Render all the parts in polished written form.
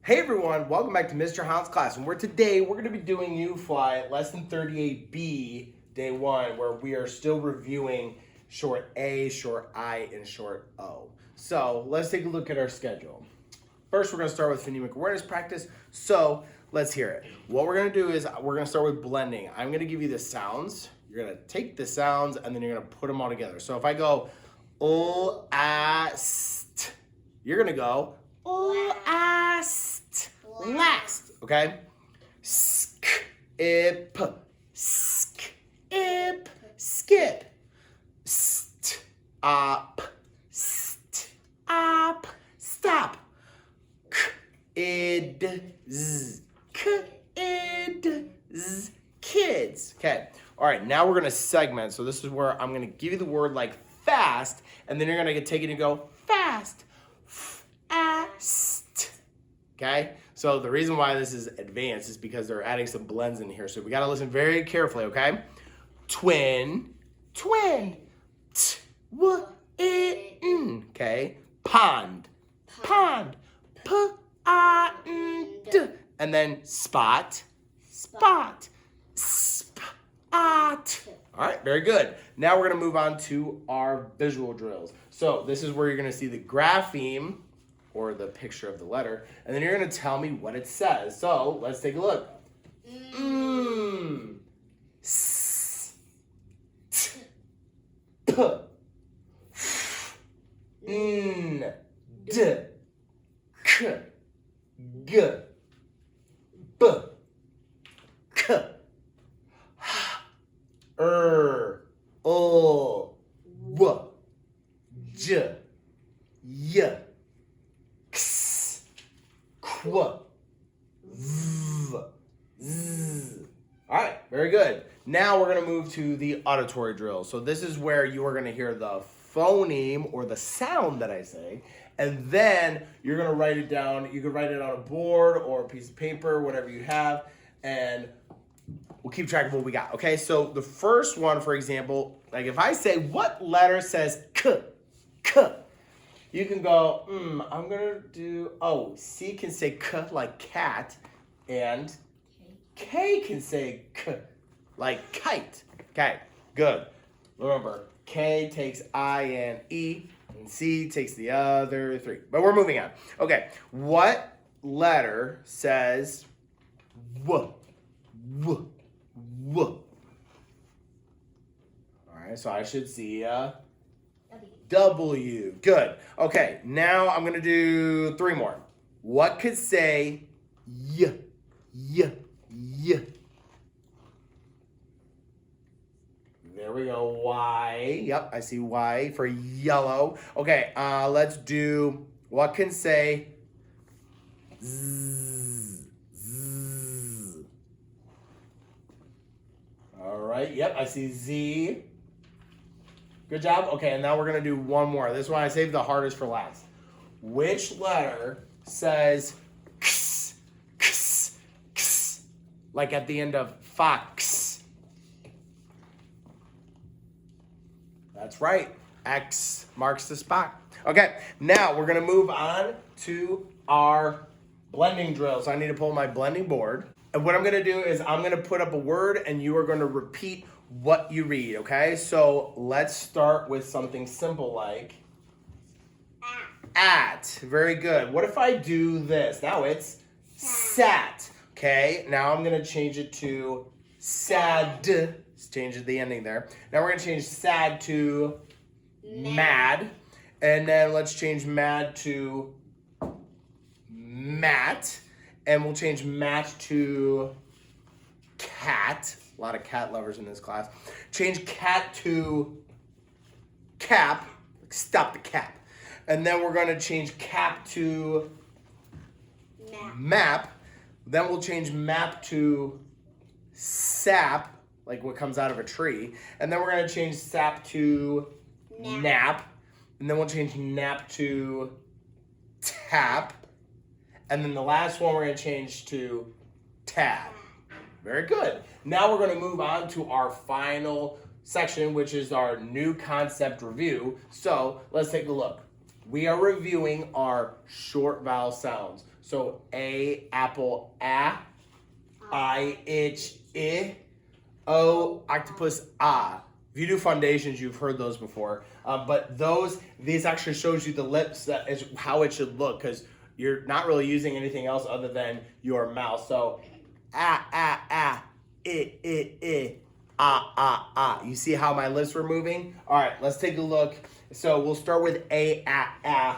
Hey everyone, welcome back to Mr. Holland's class, and today we're going to be doing UFLI lesson 38B, day 1, where we are still reviewing short A, short I, and short O. So let's take a look at our schedule. First, we're going to start with phonemic awareness practice, so let's hear it. What we're going to do is we're going to start with blending. I'm going to give you the sounds. You're going to take the sounds, and then you're going to put them all together. So if I go O, A, st, you're going to go O, A, st. Last, okay? Sk, ip, sk, ip, skip. St, up, stop. K, id, z, k, id, z, kids. Okay, all right, now we're gonna segment. So this is where I'm gonna give you the word like fast, and then you're gonna take it and go fast, fast. Okay, so the reason why this is advanced is because they're adding some blends in here. So we gotta listen very carefully, okay? Twin, twin, t, w, I, n, okay? Pond, pond, p, a, n, d. And then spot, spot, spot. All right, very good. Now we're gonna move on to our visual drills. So this is where you're gonna see the grapheme, or the picture of the letter, and then you're gonna tell me what it says. So let's take a look. S, t, p, f, n, d, k, g, b, k, h, o, w, j, y, qu, v, z. All right, very good. Now we're gonna move to the auditory drill. So this is where you are gonna hear the phoneme or the sound that I say, and then you're gonna write it down. You can write it on a board or a piece of paper, whatever you have, and we'll keep track of what we got, okay? So the first one, for example, like if I say, what letter says k, k? You can go, I'm gonna do, C can say k like cat, and K can say k like kite. Okay, good. Remember, K takes I and E, and C takes the other three. But we're moving on. Okay, what letter says W? W. W. All right, so I should see W. Good. Okay, now I'm gonna do 3 more. What could say Y? Y. Y. There we go. Y. Yep, I see Y for yellow. Okay, let's do, what can say Z? Z. All right, yep, I see Z. Good job. Okay, and now we're going to do one more. This one I saved the hardest for last. Which letter says x, x, x, like at the end of fox? That's right. X marks the spot. Okay, now we're going to move on to our blending drill. So I need to pull my blending board. And what I'm going to do is I'm going to put up a word, and you are going to repeat what you read, okay? So let's start with something simple like at. Very good. What if I do this? Now it's sat. Okay, now I'm gonna change it to sad. Let's change the ending there. Now we're gonna change sad to mad. And then let's change mad to mat. And we'll change mat to cat. A lot of cat lovers in this class. Change cat to cap. Stop the cap. And then we're going to change cap to map. Then we'll change map to sap, like what comes out of a tree. And then we're going to change sap to nap. And then we'll change nap to tap. And then the last one we're going to change to tab. Very good. Now we're going to move on to our final section, which is our new concept review. So let's take a look. We are reviewing our short vowel sounds. So A, apple, a. I, itch, I. O, octopus, ah. If you do foundations, you've heard those before. But these actually shows you the lips, that is how it should look, because you're not really using anything else other than your mouth. So, ah, I, ah. You see how my lips were moving? All right, let's take a look. So we'll start with a,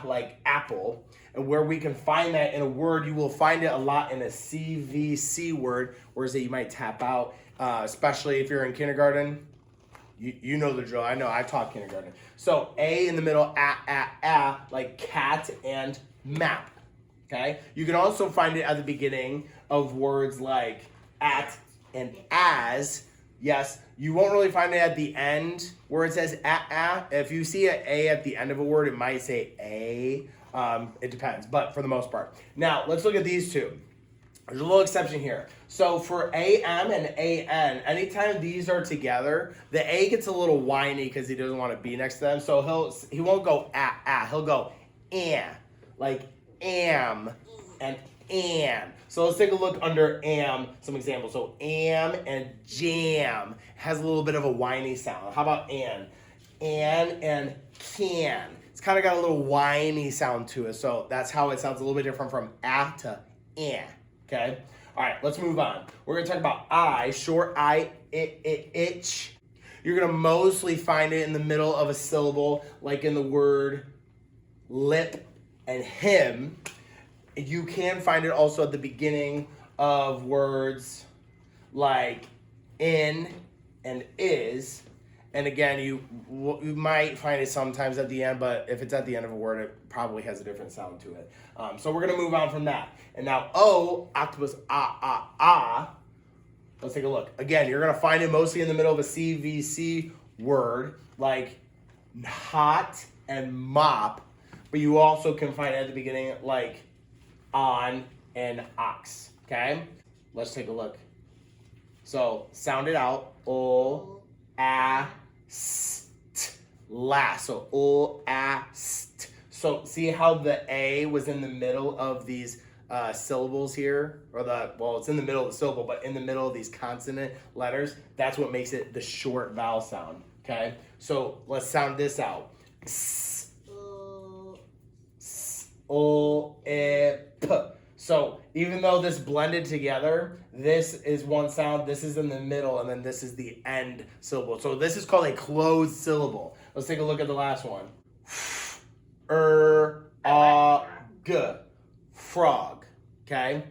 like apple. And where we can find that in a word, you will find it a lot in a CVC word, words that you might tap out, especially if you're in kindergarten. You know the drill. I know, I taught kindergarten. So A in the middle, like cat and map, okay? You can also find it at the beginning of words like at and as. Yes, you won't really find it at the end where it says If you see an A at the end of a word, it might say a. It depends, but for the most part. Now, let's look at these two. There's a little exception here. So for AM and AN, anytime these are together, the A gets a little whiny because he doesn't want to be next to them. So he won't go he'll go like am and an. So let's take a look under am, some examples. So am and jam has a little bit of a whiny sound. How about an? An and can. It's kind of got a little whiny sound to it. So that's how it sounds a little bit different from a to an. Okay? All right, let's move on. We're going to talk about I, short I, itch. You're going to mostly find it in the middle of a syllable, like in the word lip and him. You can find it also at the beginning of words like in and is. And again, you might find it sometimes at the end, but if it's at the end of a word, it probably has a different sound to it. So we're going to move on from that. And now O, octopus, Let's take a look. Again, you're going to find it mostly in the middle of a CVC word, like hot and mop. But you also can find it at the beginning, like on and ox. Okay? Let's take a look. So sound it out. O, la. So o, So see how the A was in the middle of these syllables here? It's in the middle of the syllable, but in the middle of these consonant letters. That's what makes it the short vowel sound. Okay? So let's sound this out. S, o, e, p. So even though this blended together, this is one sound, this is in the middle, and then this is the end syllable. So this is called a closed syllable. Let's take a look at the last one. G. Frog. Okay?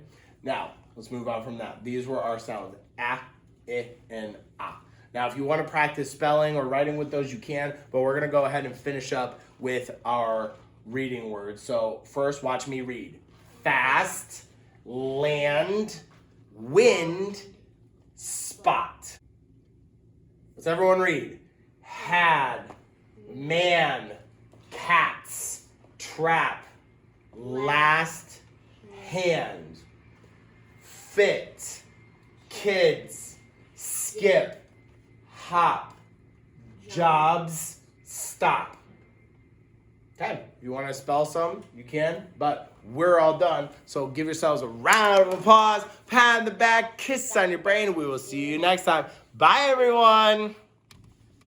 Now, let's move on from that. These were our sounds. A, I, and a. Now, if you want to practice spelling or writing with those, you can, but we're going to go ahead and finish up with our reading words. So first, watch me read. Fast, land, wind, spot. Let's everyone read. Had, man, cats, trap, last, hand, fit, kids, skip, hop, jobs, stop. Okay, if you want to spell some, you can, but we're all done. So give yourselves a round of applause, pat on the back, kiss on your brain. We will see you next time. Bye, everyone.